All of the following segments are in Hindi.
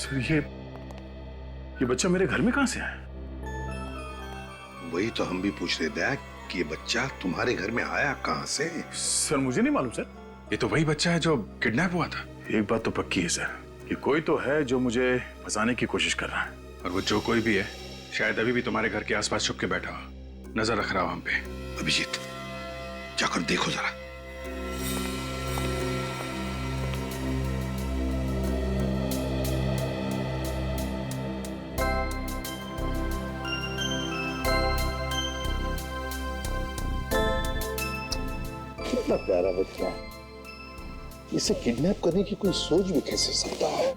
सर ये बच्चा मेरे घर में कहां से आया? वही तो हम भी पूछ रहे थे कि ये बच्चा तुम्हारे घर में आया कहां से? सर मुझे नहीं मालूम सर। ये तो वही बच्चा है जो किडनैप हुआ था। एक बात तो पक्की है सर कि कोई तो है जो मुझे फंसाने की कोशिश कर रहा है। और वो जो कोई भी है शायद अभी भी तुम्हारे घर के आसपास छुप के बैठा हो, नजर रख रहा हो हम पे। अभिजीत जाकर देखो जरा। कितना प्यारा बच्चा है, इसे किडनैप करने की कोई सोच भी कैसे सकता है?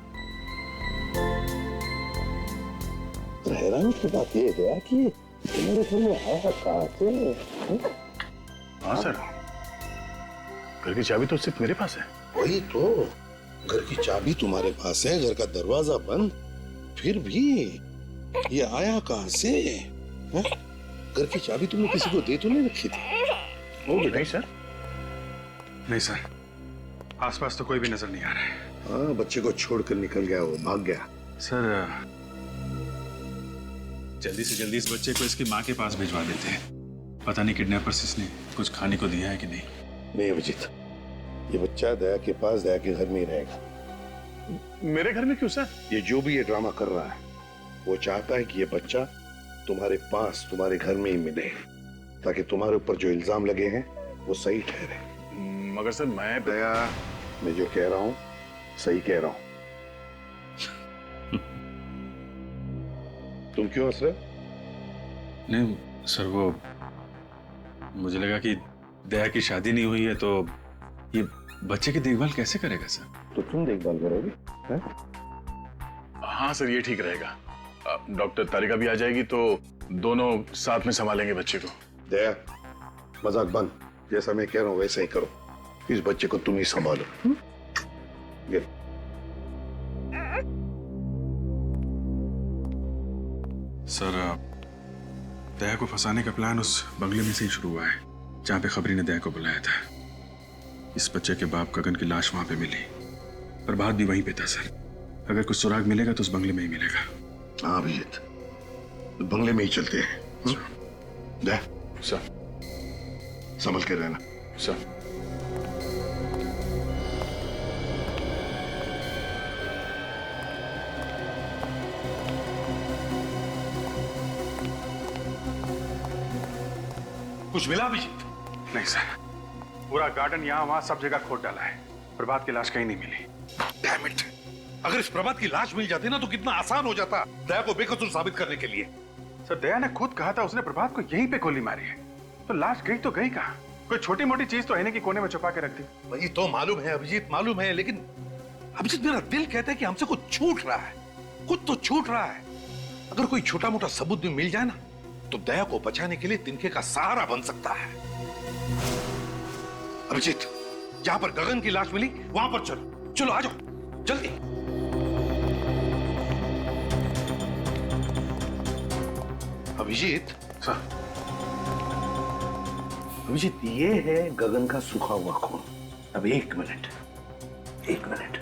तो हैरानी की बात यह है कि मेरे घर में आया कहां से? हाँ सर, घर की चाबी तो सिर्फ मेरे पास है। वही तो, घर की चाबी तुम्हारे पास है, घर का दरवाजा बंद, फिर भी ये आया कहां से? है? घर की चाबी तुमने किसी को दे तो नहीं रखी थी? वो नहीं सर। नहीं सर, आसपास तो कोई भी नजर नहीं आ रहा है। हाँ, बच्चे को छोड़कर निकल गया, वो भाग गया। सर जल्दी से जल्दी इस बच्चे को इसकी माँ के पास भिजवा देते हैं। पता नहीं किडनैपर्स इसने कुछ खाने को दिया है कि नहीं। नहीं अभिजीत, ये बच्चा दया के पास, दया के घर में ही रहेगा। मेरे घर में क्यों सर? ये जो भी ये ड्रामा कर रहा है, वो चाहता है कि ये बच्चा तुम्हारे पास, तुम्हारे घर में ही मिले, ताकि तुम्हारे ऊपर जो इल्जाम लगे हैं वो सही ठहरे। मगर सर मैं दया, मैं जो कह रहा हूं सही कह रहा हूं। तुम क्यों हंस रहे? नहीं सर, वो मुझे लगा कि दया की शादी नहीं हुई है तो ये बच्चे की देखभाल कैसे करेगा सर? तो तुम देखभाल करोगे? हाँ सर, ये ठीक रहेगा। डॉक्टर तारिका भी आ जाएगी तो दोनों साथ में संभालेंगे बच्चे को। दया, मजाक बंद, जैसा मैं कह रहा हूं वैसा ही करो। इस बच्चे को तुम ही संभालो। ये सर, दया को फंसाने का प्लान उस बंगले में से ही शुरू हुआ है जहां पे खबरी ने दया को बुलाया था। इस बच्चे के बाप गगन की लाश वहां पे मिली, प्रभात भी वहीं पे था सर। अगर कुछ सुराग मिलेगा तो उस बंगले में ही मिलेगा। हाँ अभिजीत, बंगले में ही चलते हैं। दया, सर। संभल के रहना। सर। कुछ मिला अभिजीत? नहीं सर, पूरा गार्डन यहाँ वहां सब जगह खोद डाला है, प्रभात की लाश कहीं नहीं मिली। Damn it! अगर इस प्रभात की लाश मिल जाती ना तो कितना आसान हो जाता दया को बेकसूर साबित करने के लिए। सर दया ने खुद कहा था उसने प्रभात को यहीं पे गोली मारी है, तो लाश गई तो गई कहाँ? कोई छोटी मोटी चीज तो आईने की कोने में छुपा के रख दी। वही तो मालूम है अभिजीत, मालूम है, लेकिन अभिजीत मेरा दिल कहता है कि हमसे कुछ छूट रहा है, कुछ तो छूट रहा है। अगर कोई छोटा मोटा सबूत भी मिल जाए ना तो दया को बचाने के लिए तिनके का सहारा बन सकता है। अभिजीत, जहां पर गगन की लाश मिली वहां पर चलो, चलो आ जाओ जल्दी। अभिजीत सर। अभिजीत, ये है गगन का सूखा हुआ खून। अब एक मिनट, एक मिनट।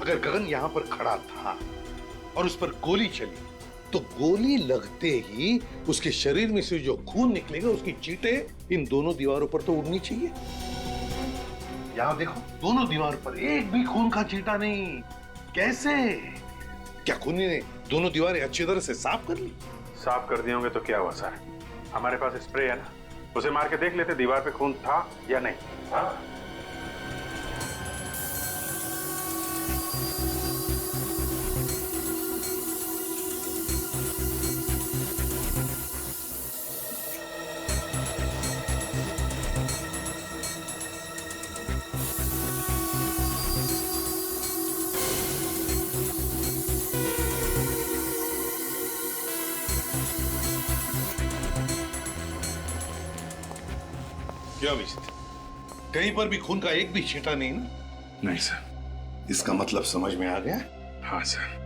अगर गगन यहां पर खड़ा था और उस पर गोली चली तो गोली लगते ही उसके शरीर में से जो खून निकलेगा उसकी चींटें इन दोनों दीवारों पर तो उड़नी चाहिए। यहां देखो, दोनों दीवार पर एक भी खून का चींटा नहीं। कैसे? क्या खूनी ने दोनों दीवारें अच्छी तरह से साफ कर ली? साफ कर दिए होंगे तो क्या हुआ सर, हमारे पास स्प्रे है ना, उसे मार के देख लेते दीवार पे खून था या नहीं। हाँ? क्या अभिजीत, कहीं पर भी खून का एक भी छींटा नहीं ना? नहीं सर। इसका मतलब समझ में आ गया? हाँ सर,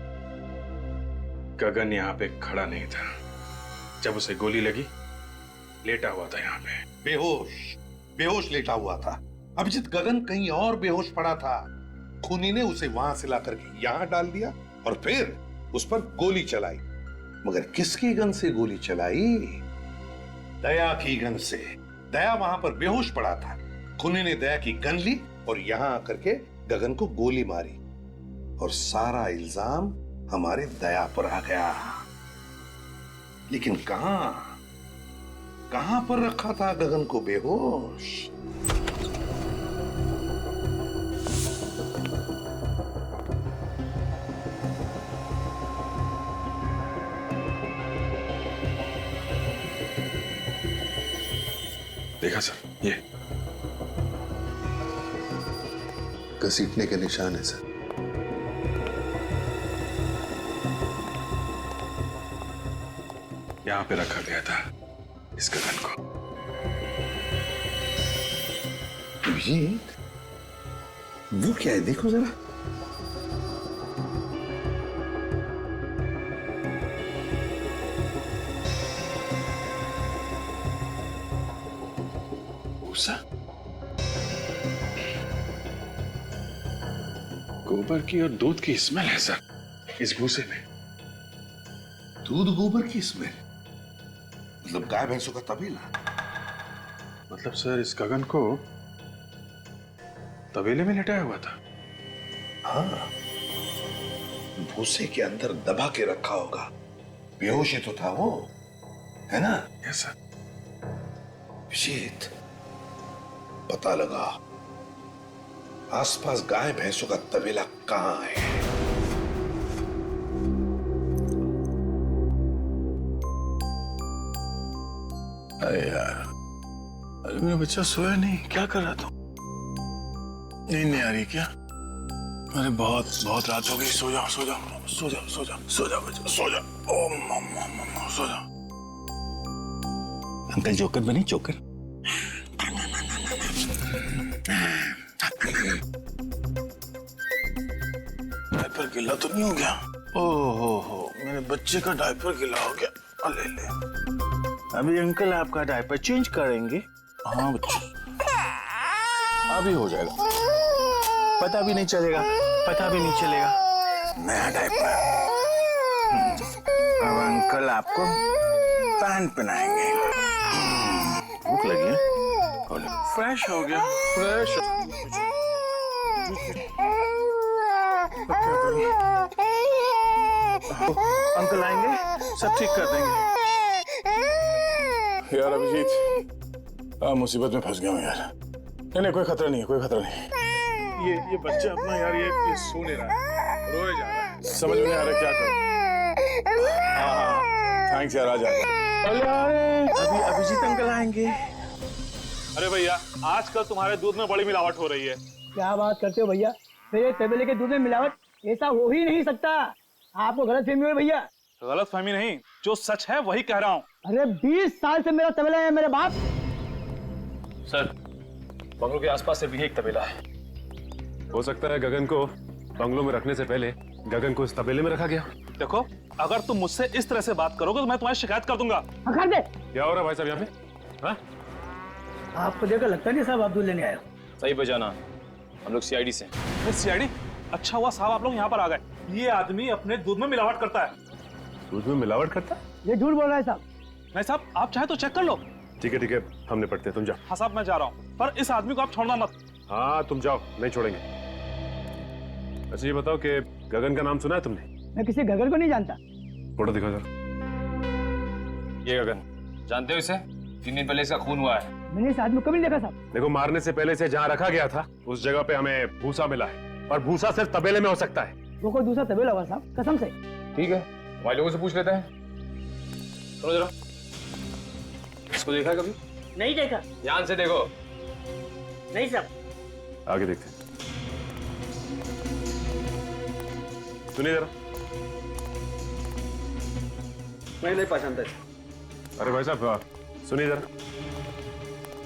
गगन यहाँ पे खड़ा नहीं था जब उसे गोली लगी, लेटा हुआ था यहाँ पे। बेहोश लेटा हुआ था। अभिजीत, गगन कहीं और बेहोश पड़ा था। खूनी ने उसे वहां से लाकर के यहाँ डाल दिया और फिर उस पर गोली चलाई। मगर किसकी गन से गोली चलाई? दया की गन से। दया वहां पर बेहोश पड़ा था। खूनी ने दया की गन ली और यहां आकर के गगन को गोली मारी और सारा इल्जाम हमारे दया पर आ गया। लेकिन कहां पर रखा था गगन को बेहोश? देखा सर, ये घसीटने के निशान है सर। यहाँ पे रखा गया था इस गगन को। अभिजीत, वो क्या है? देखो जरा। भूसा, गोबर की और दूध की स्मेल है सर इस भूसे में। दूध गोबर की स्मेल? मतलब गाय भैंसों का तबेला? मतलब सर इस गगन को तबेले में लेटाया हुआ था। हाँ, भूसे के अंदर दबा के रखा होगा। बेहोश ही तो था वो, है ना? Yes sir. अभिजीत, पता लगा आसपास गाय भैंसों का तबेला कहां है। अरे यार, अरे मेरा बच्चा सोया नहीं, क्या कर रहा था? नींद नहीं आ रही क्या? अरे बहुत रात हो गई। सो जाओ सो जाओ सो जाओ सो जाओ सो जाओ बच्चा, सो जाओ। ओ मम्मा सो जाओ। अंकल जोकर बनी, जोकर। डायपर गीला तो नहीं हो गया? ओहो, मेरे बच्चे का डायपर गीला हो गया। ले ले, अभी अंकल आपका डायपर चेंज करेंगे। हाँ बच्चे, अभी हो जाएगा, पता भी नहीं चलेगा, पता भी नहीं चलेगा। नया डायपर। अब अंकल आपको पैंट पहनाएंगे। भूख लगी है? फ्रेश हो गया, फ्रेश। अंकल आएंगे, सब ठीक कर देंगे। यार अभिजीत, मुसीबत में फंस गया हूँ यार। नहीं कोई खतरा नहीं है, कोई खतरा नहीं। ये बच्चा अपना यार ये सो नहीं रहा है, रोए जा रहा है, समझ में नहीं आ रहा क्या करूं। हाँ, थैंक्स यार, आ जाएगा। अभी अभिजीत अंकल आएंगे। अरे भैया, आजकल तुम्हारे दूध में बड़ी मिलावट हो रही है। क्या बात करते हो भैया? मेरे तबेले के दूध में मिलावट? ऐसा हो ही नहीं सकता। आपको गलतफहमी हुई भैया। गलतफहमी नहीं, जो सच है वही कह रहा हूँ। अरे 20 साल से मेरा तबेला है मेरे बाप। सर, बंगलों के आसपास से भी एक तबेला है। हो सकता है गगन को बंगलों में रखने से पहले गगन को इस तबेले में रखा गया। देखो, अगर तुम मुझसे इस तरह से बात करोगे तो मैं तुम्हारी शिकायत कर दूंगा। कर दे। क्या हो रहा है भाई साहब यहाँ पे? हाँ? आपको देखकर लगता नहीं साहब आप दूध लेने आए हो। सही बजाना, हम लोग सीआईडी से। सीआईडी? अच्छा हुआ साहब आप लोग यहाँ पर आ गए। ये आदमी अपने दूध में मिलावट करता है। दूध में मिलावट करता? ये झूठ बोल रहा है साहब। नहीं साहब, आप चाहे तो चेक कर लो। ठीक है, हम निपटते हैं, तुम जाओ। हाँ साहब, मैं जा रहा हूँ, पर इस आदमी को आप छोड़ना मत। हाँ तुम जाओ, नहीं छोड़ेंगे। अच्छा ये बताओ कि गगन का नाम सुना है तुमने? मैं किसी गगन को नहीं जानता। फोटो दिखाओ जरा। ये गगन, जानते हो इसे? 3 दिन पहले इसका खून हुआ है। मैंने इस आदमी को कभी नहीं देखा साहब। देखो, मारने से पहले से जहाँ रखा गया था उस जगह पे हमें भूसा मिला है, और भूसा सिर्फ तबेले में हो सकता है। वो कोई दूसरा तबेला होगा साहब, कसम से। ठीक है, हमारे लोगों से पूछ लेते हैं। सुनो जरा, इसको देखा है कभी? नहीं देखा। ध्यान से देखो। नहीं साहब। आगे देखते हैं। सुनिए जरा। मैं नहीं पहचानता। अरे भाई साहब सुनिए जरा।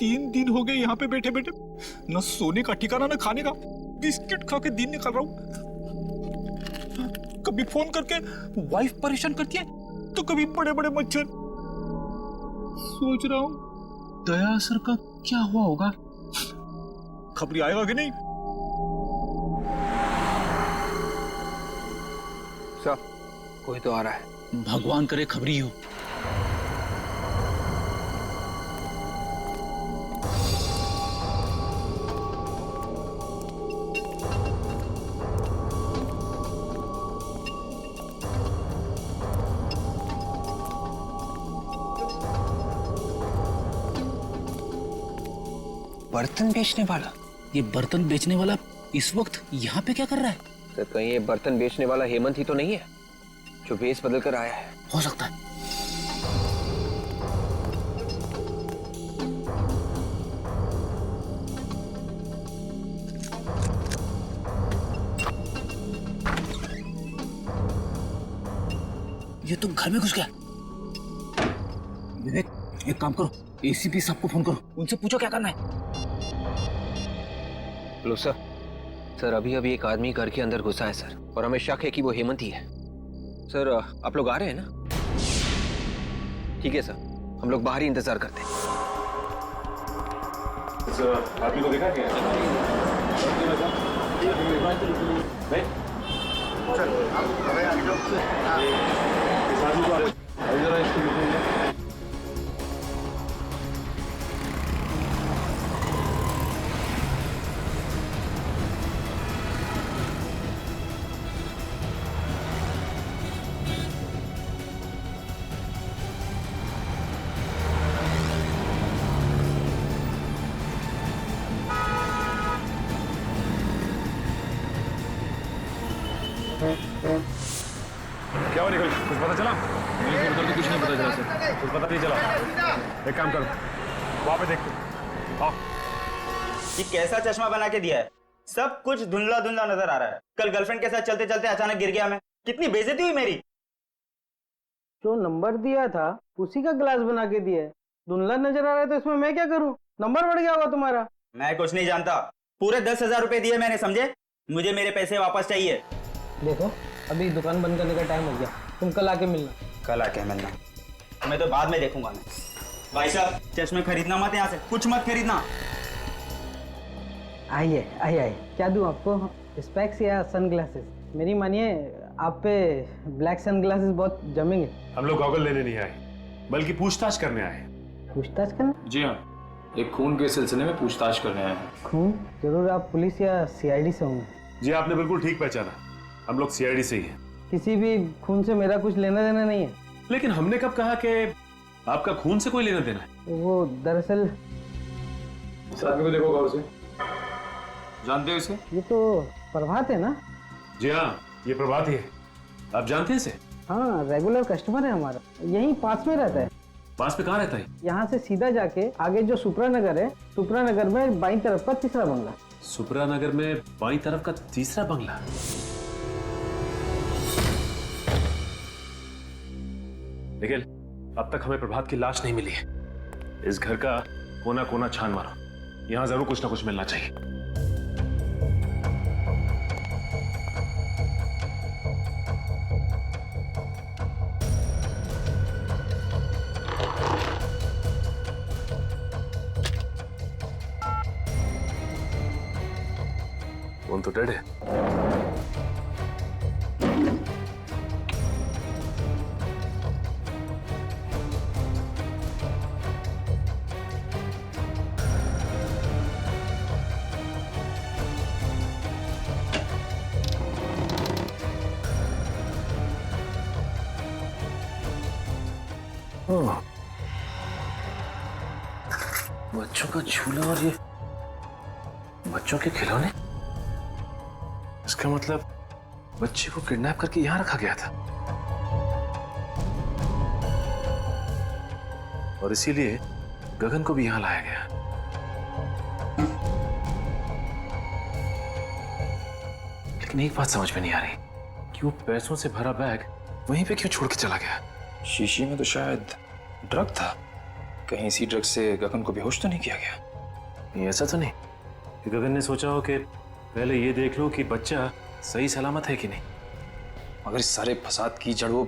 3 दिन हो गए यहाँ पे बैठे बैठे, न सोने का ठिकाना न खाने का, बिस्किट खा के दिन निकाल रहा हूँ। कभी फोन करके वाइफ परेशान करती है तो कभी बड़े बड़े मच्छर। सोच रहा हूँ दया सर का क्या हुआ होगा, खबरी आएगा कि नहीं। सर कोई तो आ रहा है। भगवान करे खबरी हो। बर्तन बेचने वाला? ये बर्तन बेचने वाला इस वक्त यहाँ पे क्या कर रहा है? सर कहीं ये बर्तन बेचने वाला हेमंत ही तो नहीं है जो भेष बदल कर आया है? हो सकता है। ये तो घर में घुस गया। विवेक एक काम करो, एसीपी साहब को फोन करो, उनसे पूछो क्या करना है। लो सर अभी अभी एक आदमी घर के अंदर घुसा है सर, और हमें शक है कि वो हेमंत ही है। सर आप लोग आ रहे हैं ना? ठीक है सर, हम लोग बाहर ही इंतजार करते हैं। सर आदमी को देखा क्या? क्या हुआ निकल, कुछ पता चला? उधर तो कुछ नहीं पता चला सर। कुछ पता नहीं चला। एक काम करो, वहां पे देखते। आओ। ये कैसा चश्मा बना के दिया है, सब कुछ धुंधला धुंधला नजर आ रहा है। कल गर्लफ्रेंड के साथ चलते चलते अचानक गिर गया मैं, कितनी बेइज्जती हुई मेरी। जो नंबर दिया था उसी का ग्लास बना के दिया है, धुंधला नजर आ रहा है तो इसमें मैं क्या करूं? नंबर बढ़ गया होगा तुम्हारा। मैं कुछ नहीं जानता, पूरे 10,000 रुपए दिए मैंने, समझे? मुझे मेरे पैसे वापस चाहिए। देखो अभी दुकान बंद करने का टाइम हो गया, तुम कल आके मिलना। कल आके मिलना? मैं तो बाद में देखूंगा। मैं भाई साहब चश्मे खरीदना मत, यहाँ से कुछ मत खरीदना। आइए आइए, क्या दूं आपको? स्पेक्स या सनग्लासेस? मेरी मानिए आप पे ब्लैक सनग्लासेस बहुत जमेंगे। हम लोग गॉगल लेने नहीं आए, बल्कि पूछताछ करने आए। पूछताछ करना? जी हाँ, एक खून के सिलसिले में पूछताछ करने आए हैं। खून? जरूर आप पुलिस या सीआईडी से होंगे। जी आपने बिल्कुल ठीक पहचाना, हम लोग सीआईडी से ही हैं। किसी भी खून से मेरा कुछ लेना देना नहीं है। लेकिन हमने कब कहा कि आपका खून से कोई लेना देना है? वो दरअसल इस आदमी को देखो गौर से, जानते हो इसे? ये तो प्रभात है ना? जी हाँ, ये प्रभात ही है। आप जानते हैं इसे? हाँ, रेगुलर कस्टमर है हमारा, यहीं पास में रहता है। पास में कहाँ रहता है? यहाँ से सीधा जाके आगे जो सुप्रा नगर है, सुप्रा नगर में बाईं तरफ का तीसरा बंगला। सुप्रा नगर में बाईं तरफ का तीसरा बंगला? निखिल, अब तक हमें प्रभात की लाश नहीं मिली है। इस घर का कोना कोना छान मारो, यहां जरूर कुछ ना कुछ मिलना चाहिए। फोन तो डेड है। बच्चों का झूला और ये बच्चों के खिलौने, इसका मतलब बच्चे को किडनैप करके यहां रखा गया था और इसीलिए गगन को भी यहां लाया गया। लेकिन एक बात समझ में नहीं आ रही कि वो पैसों से भरा बैग वहीं पे क्यों छोड़ के चला गया? शीशी में तो शायद ड्रग था। कहीं इसी ड्रग से गगन को बेहोश तो नहीं किया गया? ये ऐसा तो नहीं कि गगन ने सोचा हो कि पहले ये देख लो कि बच्चा सही सलामत है कि नहीं। मगर इस सारे फसाद की जड़ वो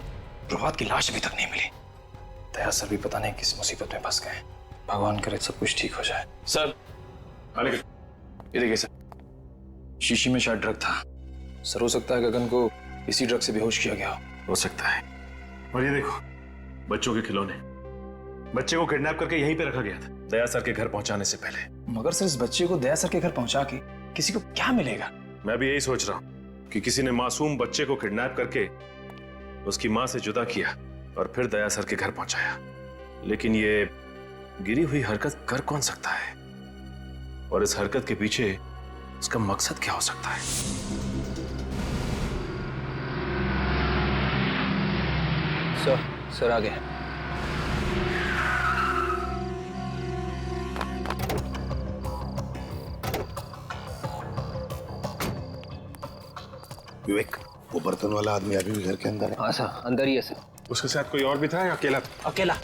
प्रभात की लाश अभी तक नहीं मिली। दया सर भी पता नहीं किस मुसीबत में फंस गए। भगवान करे सब कुछ ठीक हो जाए। सर ये देखिए सर, शीशी में शायद ड्रग था। सर हो सकता है गगन को इसी ड्रग से बेहोश किया गया हो सकता है। और ये देखो बच्चों के खिलौने, बच्चे को किडनैप करके यहीं पे रखा गया था दया सर के घर पहुंचाने से पहले। मगर सर इस बच्चे को दया सर के घर पहुंचा के किसी को क्या मिलेगा? मैं भी यही सोच रहा हूं कि किसी ने मासूम बच्चे को किडनैप करके उसकी मां से जुदा किया और फिर दया सर के घर पहुंचाया। लेकिन ये गिरी हुई हरकत कर कौन सकता है, और इस हरकत के पीछे उसका मकसद क्या हो सकता है? सर आ गए। विवेक, वो बर्तन वाला आदमी अभी भी घर के अंदर है? हाँ सर, अंदर ही है सर। उसके साथ कोई और भी था या अकेला? अकेला।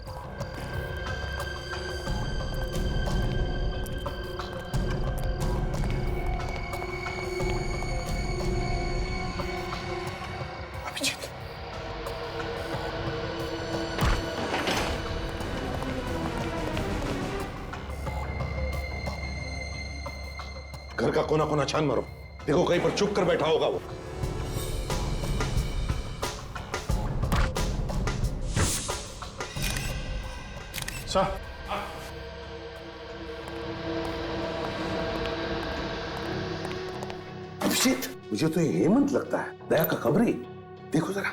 अभिजीत, घर का कोना कोना छान मारो, देखो कहीं पर चुप कर बैठा होगा वो। सर अभिजीत, मुझे तो ये हेमंत लगता है, दया का खबरी। देखो जरा।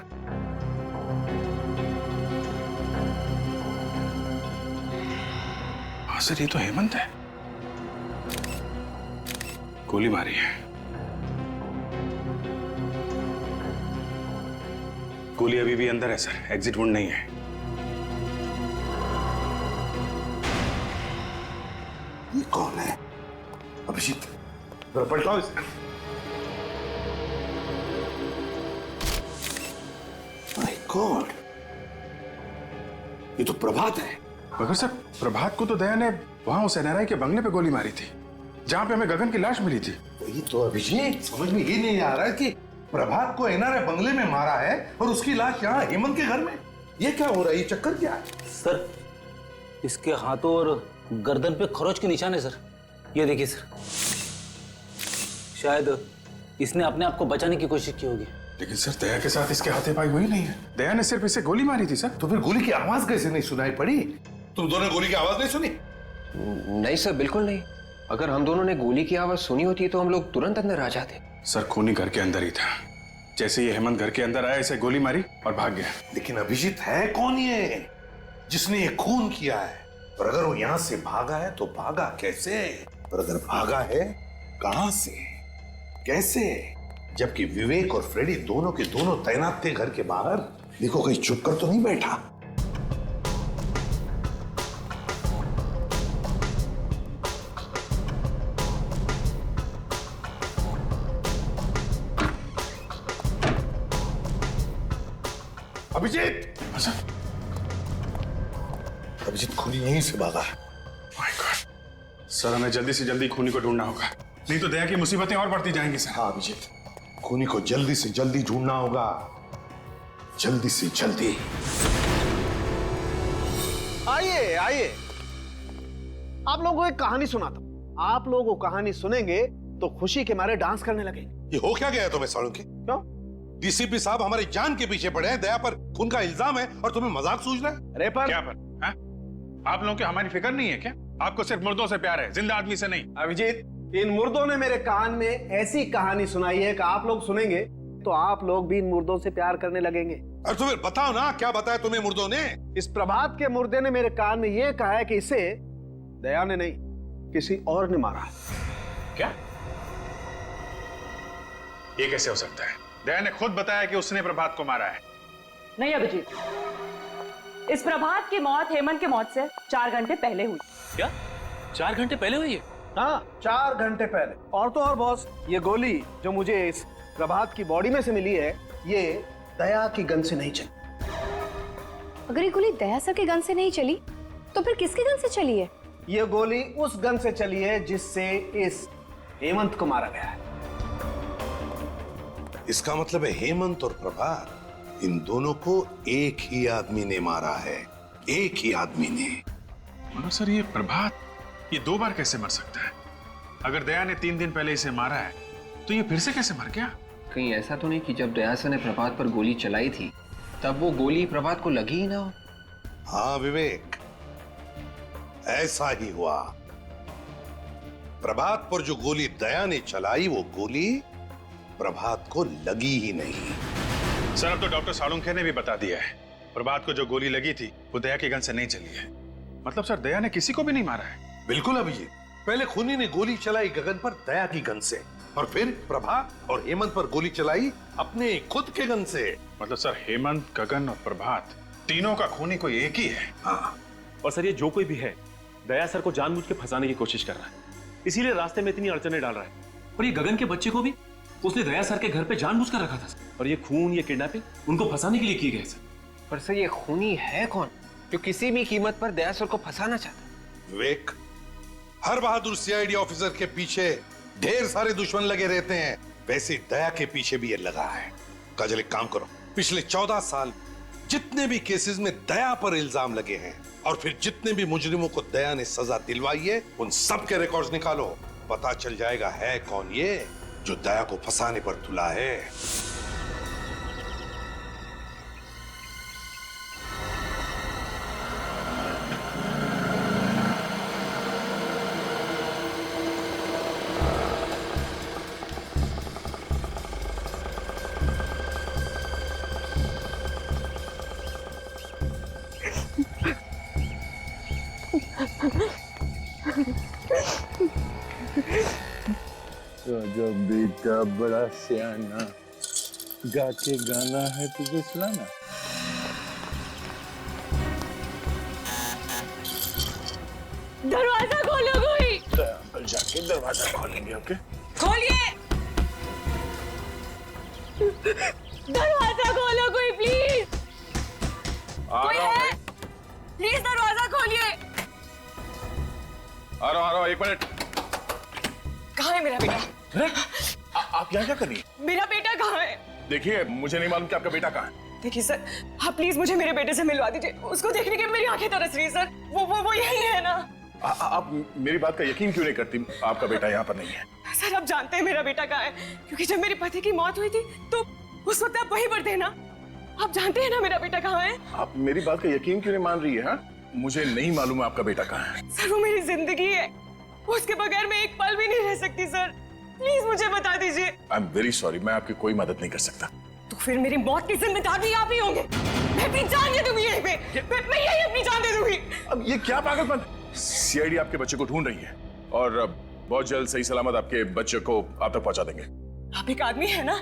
हाँ सर, ये तो हेमंत है। गोली मारी है। गोली अभी भी अंदर है सर, एग्जिट वुंड नहीं है। ये कौन है? अभिजीत, जरा पलटाओ इसे। माय गॉड, ये तो प्रभात है। मगर सर, प्रभात को तो दया ने वहां उस एनआरआई के बंगले पे गोली मारी थी, जहां पे हमें गगन की लाश मिली थी। वही तो अभिजीत, समझ में ये नहीं आ रहा है कि प्रभात को एनआरआई बंगले में मारा है और उसकी लाश यहाँ हेमंत के घर में। ये क्या हो रहा है? ये चक्कर क्या है? सर, इसके हाथों और गर्दन पे खरोच के निशान है सर। ये देखिए सर, शायद इसने अपने आप को बचाने की कोशिश की होगी। लेकिन सर, दया के साथ इसके हाथापाई हुई नहीं है। दया ने सिर्फ इसे गोली मारी थी सर। तो फिर गोली की आवाज कैसे नहीं सुनाई पड़ी? तुम दोनों गोली की आवाज नहीं सुनी? नहीं सर, बिल्कुल नहीं। अगर हम दोनों ने गोली की आवाज सुनी होती तो हम लोग तुरंत अंदर आ जाते। सर, खूनी घर के अंदर ही था। जैसे ये हेमंत घर के अंदर आया, इसे गोली मारी और भाग गया। लेकिन अभिजीत, है कौन ये जिसने ये खून किया है? और अगर वो यहां से भागा है तो भागा कैसे? और अगर भागा है, कहां से, कैसे? जबकि विवेक और फ्रेडी दोनों के दोनों तैनात थे घर के बाहर। देखो कहीं चुप कर तो नहीं बैठा। अभिजीत, अभिजीत खूनी यहीं से भागा है। माय गॉड सर, हमें जल्दी से जल्दी खूनी को ढूंढना होगा, नहीं तो दया की मुसीबतें और बढ़ती जाएंगी सर। हाँ अभिजीत, खूनी को जल्दी से जल्दी ढूंढना होगा, जल्दी से जल्दी। आइए आइए, आप लोगों को एक कहानी सुनाता हूं। आप लोग वो कहानी सुनेंगे तो खुशी के मारे डांस करने लगेंगे। ये हो क्या गया तुम्हें सालुंकी? क्यों? डीसीपी साहब हमारी जान के पीछे पड़े हैं, दया पर खून का इल्जाम है और तुम्हें मजाक सूझ रहा है? अरे पर क्या पर? हा? आप लोगों की हमारी फिक्र नहीं है क्या? आपको सिर्फ मुर्दों से प्यार है, जिंदा आदमी से नहीं। अभिजीत, इन मुर्दों ने मेरे कान में ऐसी कहानी सुनाई है कि आप लोग सुनेंगे तो आप लोग भी इन मुर्दों से प्यार करने लगेंगे। और तुम्हें बताओ ना, क्या बताया तुम्हें मुर्दों ने? इस प्रभात के मुर्दे ने मेरे कान में यह कहा है कि इसे दया ने नहीं, किसी और ने मारा है। क्या? ये कैसे हो सकता है? दया ने खुद बताया कि उसने प्रभात को मारा है। नहीं अभिजीत, इस प्रभात की मौत हेमंत की मौत से 4 घंटे पहले हुई। क्या 4 घंटे पहले हुई है? हाँ, 4 घंटे पहले। और तो और बॉस, ये गोली जो मुझे इस प्रभात की बॉडी में से मिली है, ये दया की गन से नहीं चली। अगर ये गोली दया सर के गन से नहीं चली तो फिर किसके गन से चली है? ये गोली उस गन से चली है जिससे इस हेमंत को मारा गया है। इसका मतलब है हेमंत और प्रभात, इन दोनों को एक ही आदमी ने मारा है, एक ही आदमी ने। मगर सर ये प्रभात, ये 2 बार कैसे मर सकता है? अगर दया ने 3 दिन पहले इसे मारा है तो ये फिर से कैसे मर गया? कहीं ऐसा तो नहीं कि जब दया सर ने प्रभात पर गोली चलाई थी तब वो गोली प्रभात को लगी ही ना हो? हाँ विवेक, ऐसा ही हुआ। प्रभात पर जो गोली दया ने चलाई वो गोली प्रभात को लगी ही नहीं। सर अब तो डॉक्टर सालुंखे ने भी बता दिया है, प्रभात को जो गोली लगी थी वो दया की गन से नहीं चली है। मतलब सर दया ने किसी को भी नहीं मारा है। बिल्कुल अभिजीत, पहले खूनी ने गोली चलाई गगन पर दया की गन से, और फिर प्रभात और हेमंत पर गोली चलाई अपने खुद के गन से। मतलब सर हेमंत, गगन और प्रभात तीनों का खूनी कोई एक ही है। हाँ, और सर ये जो कोई भी है दया सर को जानबूझ के फंसाने की कोशिश कर रहा है, इसीलिए रास्ते में इतनी अड़चने डाल रहा है। और ये गगन के बच्चे को भी उसने दया सर के घर पे जानबूझ कर रखा था। और ये खून, ये किडनैपिंग उनको फंसाने के लिए की गई सर। पर सर ये खूनी है कौन जो किसी भी कीमत पर दया सर को फंसाना चाहता? विवेक, हर बहादुर सीआईडी ऑफिसर के पीछे ढेर सारे दुश्मन लगे रहते हैं, वैसे दया के पीछे भी ये लगा है। काजल एक काम करो, पिछले 14 साल जितने भी केसेस में दया पर इल्जाम लगे हैं और फिर जितने भी मुजरिमों को दया ने सजा दिलवाई है उन सब के रिकॉर्ड्स निकालो। पता चल जाएगा है कौन ये जो दया को फंसाने पर तुला है। राजा बेटा बड़ा सियाना, गा के गाना है तुझे सुनाना। दरवाजा खोलो कोई। तो अंकल जाके दरवाजा खोलेंगे। ओके खोलिए, दरवाजा खोलो कोई प्लीज। कोई है? प्लीज दरवाजा खोलिए। आ रहा हूं 1 मिनट। कहाँ है मेरा बेटा? आप यहाँ क्या कर रही हैं? मेरा बेटा कहाँ है? देखिए मुझे नहीं मालूम कि आपका बेटा कहाँ है। देखिए सर, आप प्लीज मुझे मेरे बेटे से मिलवा दीजिए। उसको देखने के मेरी आंखें तरस रही है सर। वो यही है ना? आप मेरी बात का यकीन क्यों नहीं करती? आपका बेटा यहाँ पर नहीं है। सर आप जानते हैं मेरा बेटा कहाँ है, क्योंकि जब मेरे पति की मौत हुई थी तो उस वक्त आप वहीं पर थे ना। आप जानते हैं ना मेरा बेटा कहाँ है? आप मेरी बात का यकीन क्यों नहीं मान रही है? मुझे नहीं मालूम आपका बेटा कहाँ है। सर वो मेरी जिंदगी है, उसके बगैर मैं एक पल भी नहीं रह सकती सर। प्लीज मुझे बता दीजिए। आई एम वेरी सॉरी, मैं आपकी कोई मदद नहीं कर सकता। तो फिर मेरी मौत की जिम्मेदार भी आप ही होंगे। मैं अपनी जान दे दूंगी यहीं पे। मैं यही अपनी जान दे दूंगी। अब ये क्या पागलपन? सीआईडी आपके बच्चे को ढूंढ रही है और बहुत जल्द सही सलामत आपके बच्चे को आप तक पहुंचा देंगे। आप एक आदमी है ना,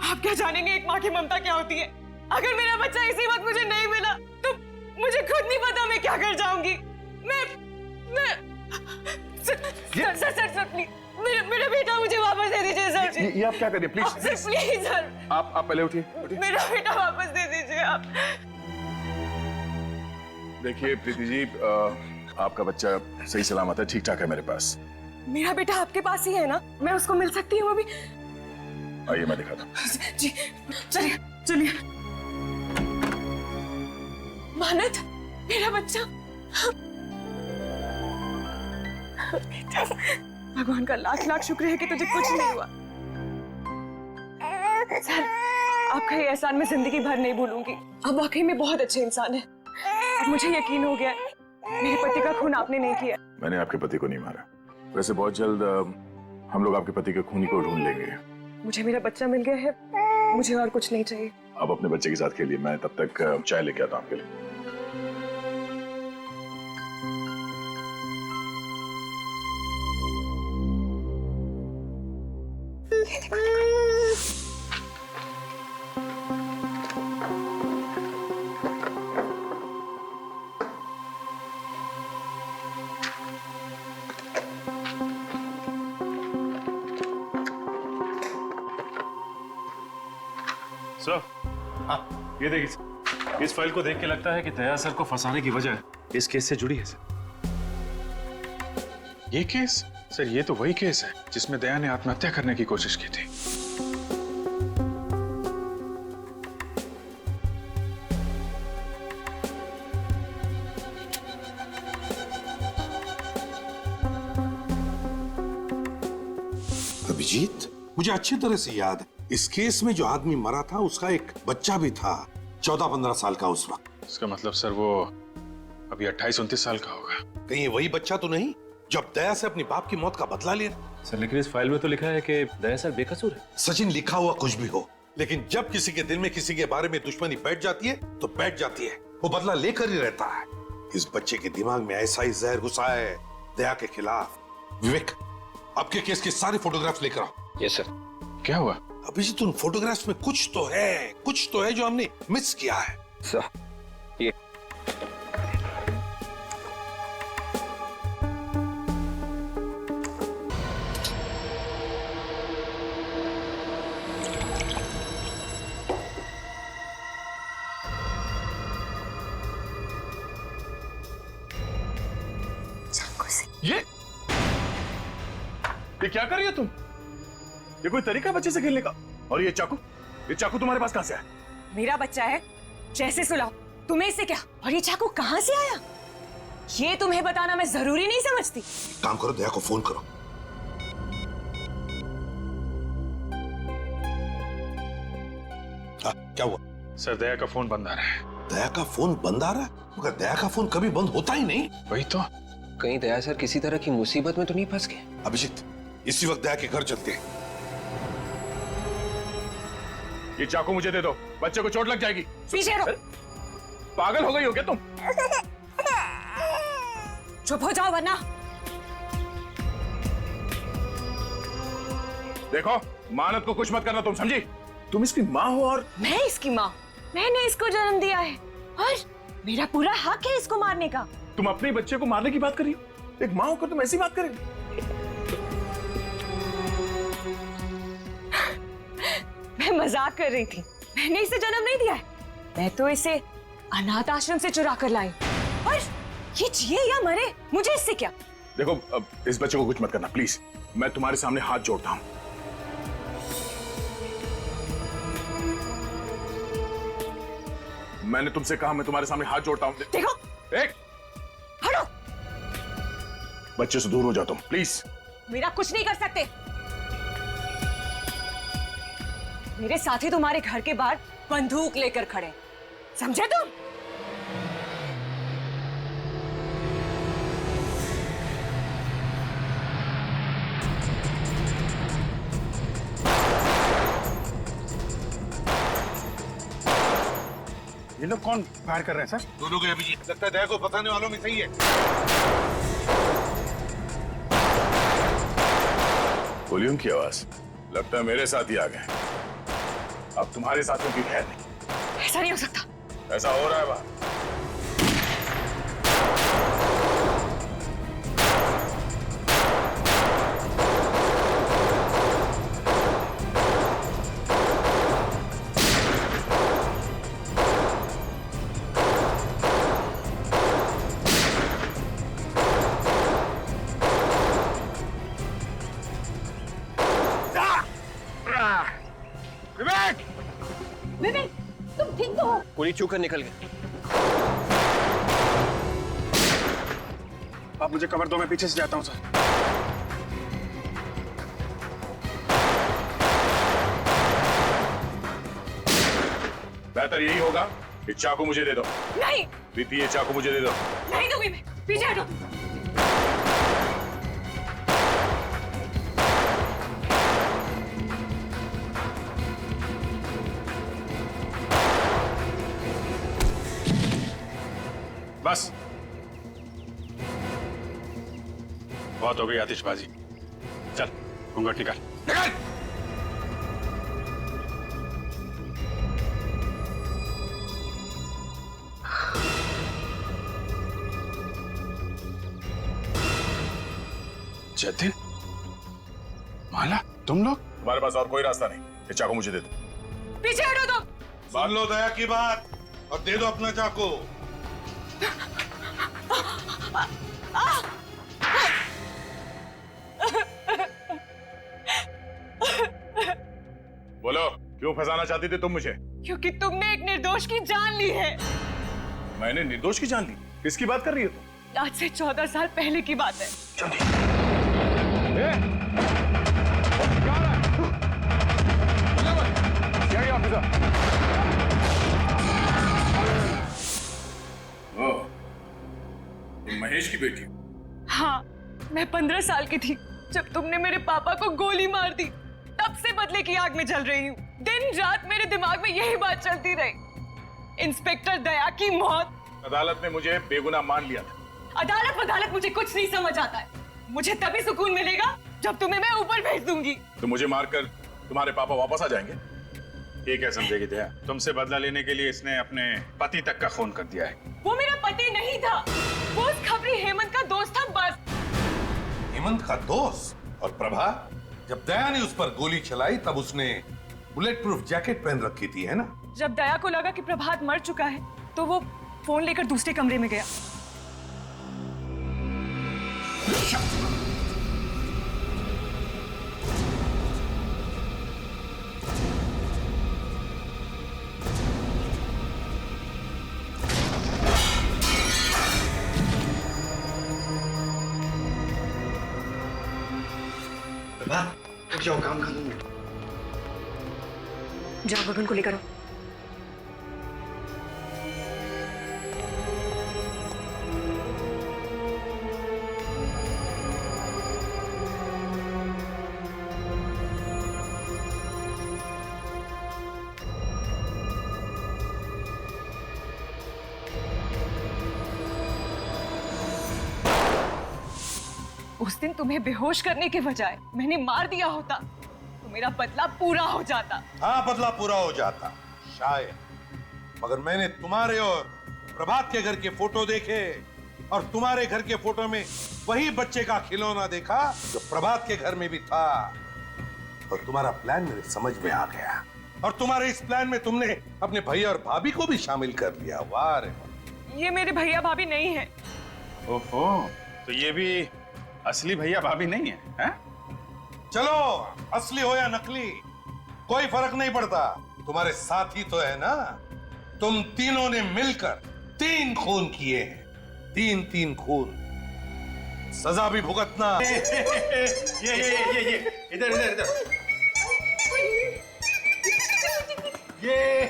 आप क्या जानेंगे एक माँ की ममता क्या होती है। अगर मेरा बच्चा इसी वक्त मुझे नहीं मिला तो मुझे खुद नहीं पता मैं क्या कर जाऊंगी। मैं सर प्लीज मेरा बेटा मुझे वापस दे दीजिए सर। ये आप क्या करिए प्लीज प्लीज सर। आप पहले उठिए। मेरा बेटा वापस दे दीजिए आप। देखिए प्रीति जी, आपका बच्चा सही सलामत है, ठीक ठाक है मेरे पास। मेरा बेटा आपके पास ही है ना? मैं उसको मिल सकती हूँ अभी? आइए मैं दिखाता हूँ। जी चलिए चलिए। मानत, मेरा बच्चा। बेटा, भगवान का लाख लाख शुक्र है कि तुझे कुछ नहीं हुआ। सर आपका ये एहसान मैं जिंदगी भर नहीं भूलूंगी। आप वाकई में बहुत अच्छे इंसान हैं। अब मुझे यकीन हो गया है मेरे पति का खून आपने नहीं किया। मैंने आपके पति को नहीं मारा। वैसे बहुत जल्द हम लोग आपके पति के खूनी को ढूंढ लेंगे। मुझे मेरा बच्चा मिल गया है, मुझे और कुछ नहीं चाहिए। आप अपने बच्चे के साथ खेलिए, मैं तब तक चाय लेके आता हूँ आपके लिए। सर, ये देखिए, इस फाइल को देख के लगता है कि दया सर को फंसाने की वजह इस केस से जुड़ी है सर। ये केस? सर ये तो वही केस है जिसमें दया ने आत्महत्या करने की कोशिश की थी। अभिजीत, मुझे अच्छी तरह से याद है, इस केस में जो आदमी मरा था उसका एक बच्चा भी था, 14-15 साल का उस वक्त। इसका मतलब सर वो अभी 28-29 साल का होगा। कहीं ये वही बच्चा तो नहीं जब दया से अपनी बाप की मौत का बदला ले रहा? सर लेकिन इस फाइल में तो लिखा है कि दया सर बेकसूर है। सचिन, लिखा हुआ कुछ भी हो, लेकिन जब किसी के दिल में किसी के बारे में दुश्मनी बैठ जाती है तो बैठ जाती है, वो बदला लेकर ही रहता है। इस बच्चे के दिमाग में ऐसा ही जहर घुसा है दया के खिलाफ। विवेक, आपके केस की सारी फोटोग्राफ्स लेकर आओ। Yes sir. क्या हुआ? अभिजीत, उन फोटोग्राफ्स में कुछ तो है जो हमने मिस किया है। सर ये ये क्या कर रही हो तुम? ये कोई तरीका बच्चे से खेलने का? और ये चाकू तुम्हारे पास कहां से आया? मेरा बच्चा है, जैसे सुलाओ। तुम्हें इससे क्या? और ये चाकू कहां से आया? ये तुम्हें बताना मैं जरूरी नहीं समझती। काम करो, दया को फोन करो। क्या हुआ? सर दया का फोन बंद आ रहा है। दया का फोन बंद आ रहा है? मगर दया का फोन कभी बंद होता ही नहीं। वही तो। कहीं दया सर किसी तरह की मुसीबत में तो नहीं फंस गए? अभिजीत, इसी वक्त दया के घर चलते हैं। ये चाकू मुझे दे दो, बच्चे को चोट लग जाएगी। पीछे रहो। पागल हो गई हो क्या तुम? चुप हो जाओ वरना। देखो, मानत को कुछ मत करना, तुम समझी? तुम इसकी माँ हो और मैं इसकी माँ। मैंने इसको जन्म दिया है और मेरा पूरा हक है इसको मारने का। तुम अपने बच्चे को मारने की बात कर रही हो? एक माँ होकर तुम ऐसी बात करेगी? मैं मजाक कर रही थी। मैंने इसे जन्म नहीं दिया है, मैं तो इसे अनाथ आश्रम से चुरा कर लाई। और ये जिए या मरे, मुझे इससे क्या? देखो, अब इस बच्चे को कुछ मत करना प्लीज। मैं तुम्हारे सामने हाथ जोड़ता हूं। मैंने तुमसे कहा मैं तुम्हारे सामने हाथ जोड़ता हूं। देखो, एक हटो। बच्चे से दूर हो जाओ तुम प्लीज। मेरा कुछ नहीं कर सकते। मेरे साथी तुम्हारे घर के बाहर बंदूक लेकर खड़े, समझे तुम? ये लोग कौन फायर कर रहे हैं सर? दोनों के अभिजीत, लगता है दया को फंसाने वालों में सही है। वॉल्यूम की आवाज, लगता है मेरे साथ ही आ गए। अब तुम्हारे साथियों की खैर नहीं। ऐसा नहीं हो सकता। ऐसा हो रहा है बात। विवेक! विवेक, तुम ठीक तो हो? पूरी चूक कर निकल गए। आप मुझे कवर दो, मैं पीछे से जाता हूं सर। बेहतर यही होगा कि चाकू मुझे दे दो। नहीं। प्रीति, ये चाकू मुझे दे दो। नहीं दूंगी मैं। पीछे हटो। बस बहुत हो गई आतिशबाजी। चल घूंघट निकाल। निकाल! जतिन, माला, तुम लोग? तुम्हारे पास और कोई रास्ता नहीं। ये चाकू मुझे दे दो। पीछे हटो तुम। मान लो दया की बात और दे दो अपना चाकू। बोलो, क्यों फंसाना चाहती थी तुम मुझे? क्योंकि तुमने एक निर्दोष की जान ली है। मैंने निर्दोष की जान ली? किसकी बात कर रही हो तुम? आज से 14 साल पहले की बात है। तुम महेश की बेटी? हाँ, मैं 15 साल की थी जब तुमने मेरे पापा को गोली मार दी। तब से बदले की आग में जल रही हूँ। दिन रात मेरे दिमाग में यही बात चलती रही। इंस्पेक्टर दया की मौत। अदालत ने मुझे बेगुनाह मान लिया था। अदालत मुझे कुछ नहीं समझ आता है। मुझे तभी सुकून मिलेगा जब तुम्हें मैं ऊपर भेज दूंगी। तो मुझे मारकर तुम्हारे पापा वापस आ जाएंगे? ये क्या समझेगी दया? तुमसे बदला लेने के लिए इसने अपने पति तक का खून कर दिया है। वो मेरा पति नहीं था, वो उस खबरी हेमंत का दोस्त था बस। हेमंत का दोस्त? और प्रभा, जब दया ने उस पर गोली चलाई तब उसने बुलेट प्रूफ जैकेट पहन रखी थी, है ना? जब दया को लगा कि प्रभात मर चुका है तो वो फोन लेकर दूसरे कमरे में गया। उठ जाओ, काम कर लूंगा। जाओ गगन को लेकर आओ। उस दिन तुम्हें बेहोश करने के बजाय मैंने मार दिया होता तो मेरा बदला पूरा हो जाता। हाँ, बदला पूरा हो जाता शायद, मगर मैंने तुम्हारे और प्रभात के घर के फोटो देखे और तुम्हारे घर के फोटो में वही बच्चे का खिलौना देखा जो प्रभात के घर में भी था। और तुम्हारा प्लान मेरे समझ में आ गया और तुम्हारे इस प्लान में तुमने अपने भैया और भाभी को भी शामिल कर लिया। वाह रे वाह। ये मेरे भैया भाभी नहीं है। ओहो, तो ये भी असली भैया भाभी नहीं है, हैं? चलो, असली हो या नकली कोई फर्क नहीं पड़ता, तुम्हारे साथी तो है ना। तुम तीनों ने मिलकर 3 खून किए हैं, 3 खून। सजा भी भुगतना। ये इधर ये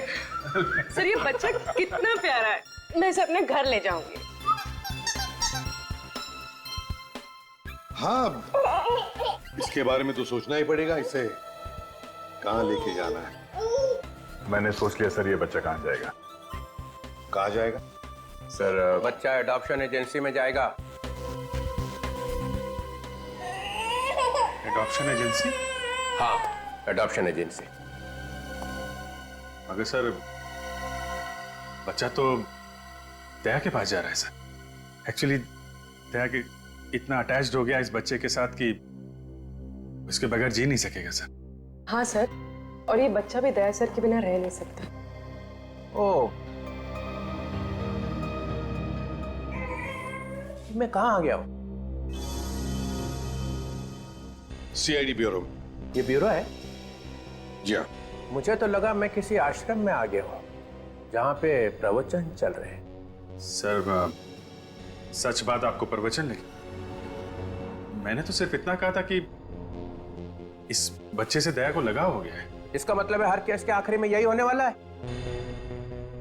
सर, ये बच्चा कितना प्यारा है। मैं इसे अपने घर ले जाऊंगी। हाँ, इसके बारे में तो सोचना ही पड़ेगा, इसे कहाँ लेके जाना है। मैंने सोच लिया सर, ये बच्चा कहाँ जाएगा? कहाँ जाएगा? सर, बच्चा एडॉप्शन एजेंसी में जाएगा। Adoption agency? हाँ, एडॉप्शन एजेंसी। मगर सर, बच्चा तो दया के पास जा रहा है सर। एक्चुअली दया के इतना अटैच्ड हो गया इस बच्चे के साथ कि उसके बगैर जी नहीं सकेगा सर। हाँ सर, और ये बच्चा भी दया सर के बिना रह नहीं सकता। ओह, मैं कहाँ आ गया हूँ? CID bureau. ये ब्यूरो है? जी हाँ। मुझे तो लगा मैं किसी आश्रम में आ गया हूँ जहाँ पे प्रवचन चल रहे हैं। सर, सच बात आपको प्रवचन लगी? मैंने तो सिर्फ इतना कहा था कि इस बच्चे से दया को लगाव हो गया है। इसका मतलब है हर केस के आखिरी में यही होने वाला है।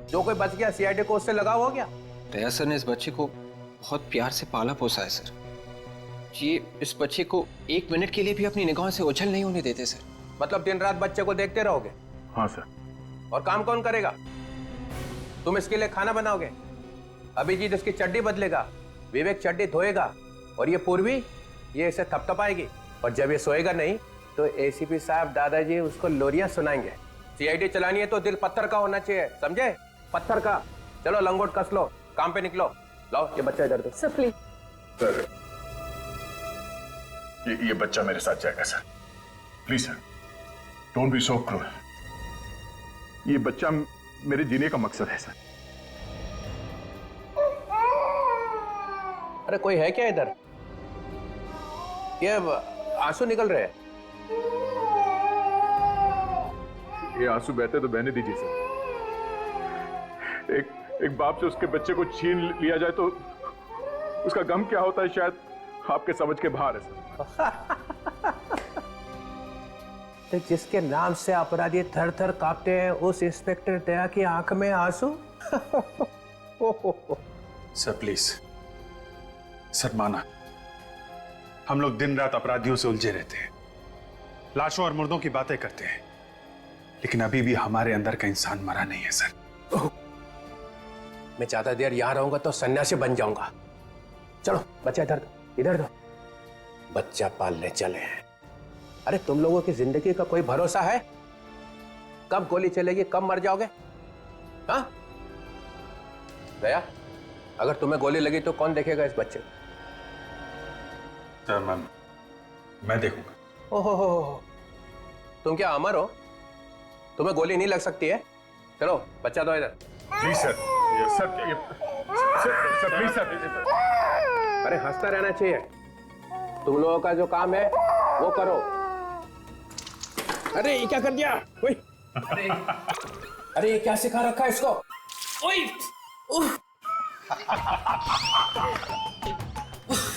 जो कोई बच गया सीआईडी को उससे लगाव हो गया। दया सर ने इस बच्चे को बहुत प्यार से पाला पोसा है सर। ये इस बच्चे को 1 मिनट के लिए भी अपनी निगाहों से ओझल नहीं होने देते सर। मतलब दिन रात बच्चे को देखते रहोगे? हाँ सर। और काम कौन करेगा? तुम इसके लिए खाना बनाओगे, अभिजीत इसकी चड्डी बदलेगा, विवेक चड्डी धोएगा और ये पूर्वी ये इसे थपथपाएगी। और जब ये सोएगा नहीं तो एसीपी साहब दादाजी उसको लोरियां सुनाएंगे। सीआईडी चलानी है तो दिल पत्थर का होना चाहिए, समझे? पत्थर का। चलो लंगोट कस लो, काम पे निकलो। लाओ ये बच्चा इधर दो। Sir please. सर, ये बच्चा मेरे साथ जाएगा sir. Please sir, don't be so cruel. ये बच्चा मेरे जीने का मकसद है सर। अरे कोई है क्या इधर? ये आंसू निकल रहे हैं। ये आंसू बहते तो बहने दीजिए सर। एक बाप से उसके बच्चे को छीन लिया जाए तो उसका गम क्या होता है शायद आपके समझ के बाहर है सर। तो जिसके नाम से अपराधी थर थर कांपते हैं उस इंस्पेक्टर दया की आंख में आंसू। सर प्लीज सर माना, हम लोग दिन रात अपराधियों से उलझे रहते हैं, लाशों और मुर्दों की बातें करते हैं, लेकिन अभी भी हमारे अंदर का इंसान मरा नहीं है सर। मैं ज्यादा देर यहां रहूंगा तो सन्यासी बन जाऊंगा। चलो बच्चा इधर दो, इधर दो। बच्चा पालने चले हैं। अरे तुम लोगों की जिंदगी का कोई भरोसा है? कब गोली चलेगी, कब मर जाओगे? हाँ दया, अगर तुम्हें गोली लगी तो कौन देखेगा इस बच्चे को? सर मैं देखूंगा। ओहो, तुम क्या अमर हो? तुम्हें गोली नहीं लग सकती है? चलो बच्चा दो इधर। Please sir, sir please sir. अरे हंसता रहना चाहिए। तुम लोगों का जो काम है वो करो। अरे ये क्या कर दिया? अरे ये क्या सिखा रखा है इसको? ओए!